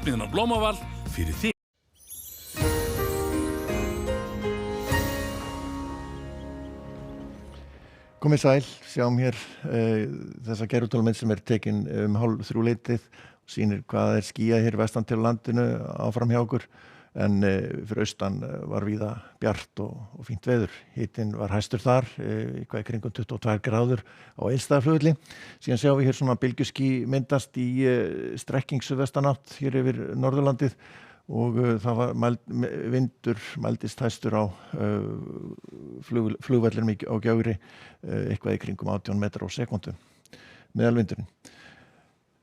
Verksmiðjan á Blómaval fyrir þig. Komið sæl, sjáum hér þessa gerutólmynd sem tekin 2:30 og sýnir hvað skýjað hér vestan til landinu áfram hjá okkur en fyrir austan var víða bjart og fínt veður. Hitinn var hæstur þar, eitthvað í kringum 22 gráður á Egilsstaðaflugvelli. Síðan sjáum við hér svona bylgjuský myndast í strekking suðvestanátt hér yfir Norðurlandið og það var vindur mældist hæstur á flugvellinum á Gjögri, eitthvað í kringum 18 metra á sekúndu meðalvindurinn.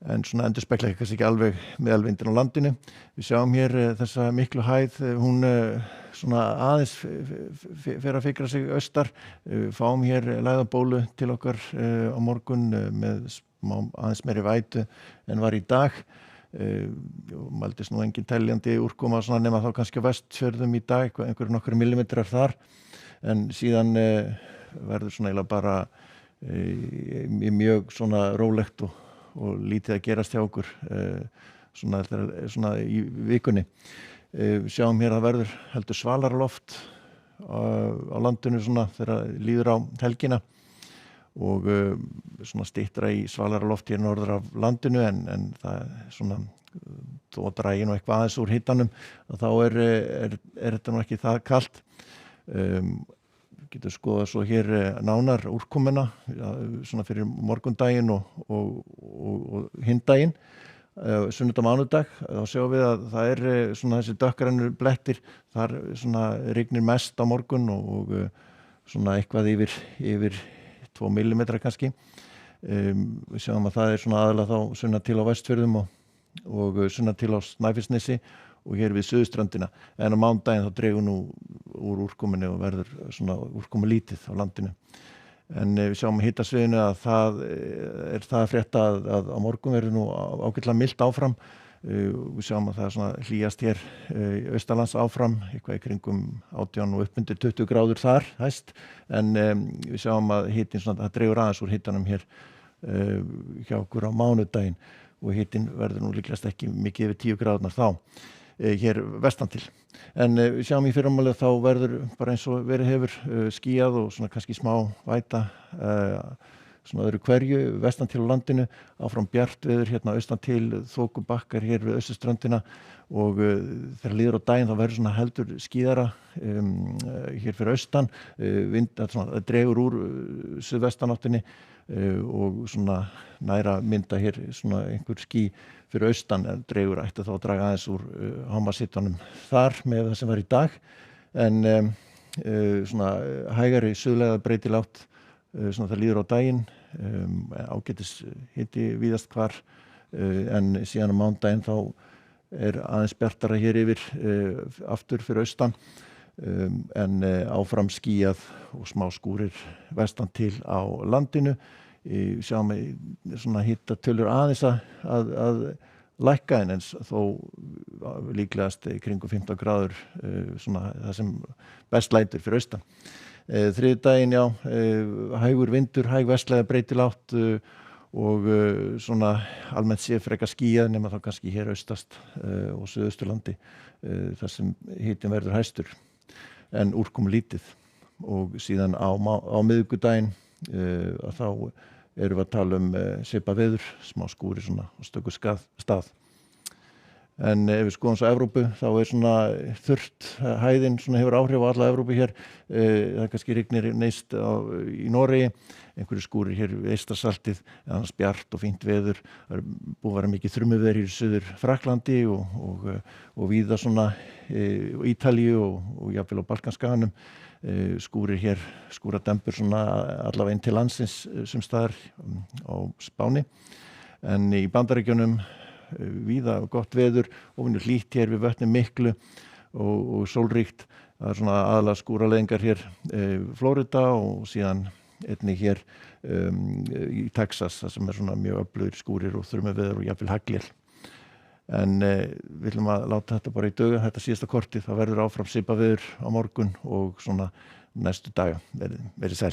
En svona endurspeglar kannski ekki alveg meðalvindin á landinu. Við sjáum hér þessa miklu hæð, hún svona aðeins fer að fikra sig austar. Fáum hér lægðabólu til okkar á morgun með aðeins meiri vætu en var í dag. Mældist nú engin teljandi úrkoma svona nema þá kannski á Vestfjörðum í dag, einhverjum nokkru millimetrar þar, en síðan verður svona eiginlega bara mjög svona rólegt og lítið að gerast hjá okkur svona í vikunni. Sjáum hér að verður heldur svalara loft á landinu svona þegar líður á helgina og svona styttra í svalara loft hér norður af landinu en það svona þó dragi nú eitthvað aðeins úr hitanum og þá er þetta nú ekki það kalt. Getur skoðað svo hér nánar úrkomuna svona fyrir morgundaginn og hindaginn, sunnudag mánudag. Þá sjáum við að það er svona þessi dökkrænir blettir, þar svona rignir mest á morgun og svona eitthvað yfir 2 millimetra kannski. Við sjáum að það er svona aðalega þá sunnan til á Vestfjörðum og sunnan til á Snæfellsnesi og hér við suðurströndina. En á mánudaginn þá dregur nú úr úrkomunni og verður svona úrkomulítið á landinu. En við sjáum hitasviðinu að það er það að frétta að á morgun verður nú ágætlega milt áfram. Við sjáum að það er svona hlýjast hér austanlands áfram, eitthvað í kringum 18 og upp undir 20 gráður þar hæst. En við sjáum að hitinn svona, það dregur aðeins úr hitanum hér hjá okkur á mánudaginn og hitinn verður nú líklegast ekki mikið yfir 10 gráðurnar þá. Hér vestan til. En við sjáum í fyrramálið þá verður bara eins og verið hefur skýjað og svona kannski smá væta svona öðru hverju vestan til á landinu, áfram bjart veður hérna austan til, þokubakkar hér við austurströndina og þegar líður á daginn þá verður svona heldur skýjara hér fyrir austan, það dregur úr suðvestanáttinni og svona næra mynda hér svona einhver ský fyrir austan en dregur ætti þá að draga aðeins úr hámarkshitanum þar með það sem var í dag en svona hægari suðlæga breytilátt svona það líður á daginn ágætis hiti víðast hvar en síðan á mánudaginn þá er aðeins bjartara hér yfir aftur fyrir austan en áfram skýjað og smá skúrir vestan til á landinu. Sjáum svona hitatölur aðeins að lækka en þó líklegast í kringum 15 gráður svona það sem best lætur fyrir austan. Þriðjudaginn hægur vindur, hæg vestlæga breytilátt og svona almennt séð frekar skýjað nema þá kannski hér austast og suðausturlandi þar sem hitinn verður hæstur en úrkomulítið og síðan á miðvikudaginn að þá erum við að tala svipað veður, smá skúrir svona á stöku stað. En ef við skoðum svo Evrópu þá er svona þurrt hæðin svona hefur áhrif á alla Evrópu hér. Það kannski rignir neist í Noregi, einhverju skúrir hér við Eystrasaltið, annars bjart og fínt veður. Það er búið að vera mikið þrumuveður hér í suður Frakklandi og víða svona Ítalíu og jafnvel á Balkanskaganum. Skúrir hér, skúradembur svona allavega inn til landsins sem staðar á Spáni. En í Bandaríkjunum víða gott veður, ofinur hlýtt hér við vötnum miklu og sólríkt. Það er svona aðalega skúraleiðingar hér Flórida og síðan einnig hér í Texas þar sem er svona mjög öflugir skúrir og þrumuveður og jafnvel haglél. En við ætlum að láta þetta bara í döga, þetta síðasta kortið, það verður áfram svipað veður á morgun og svona næstu daga. Verið sæl.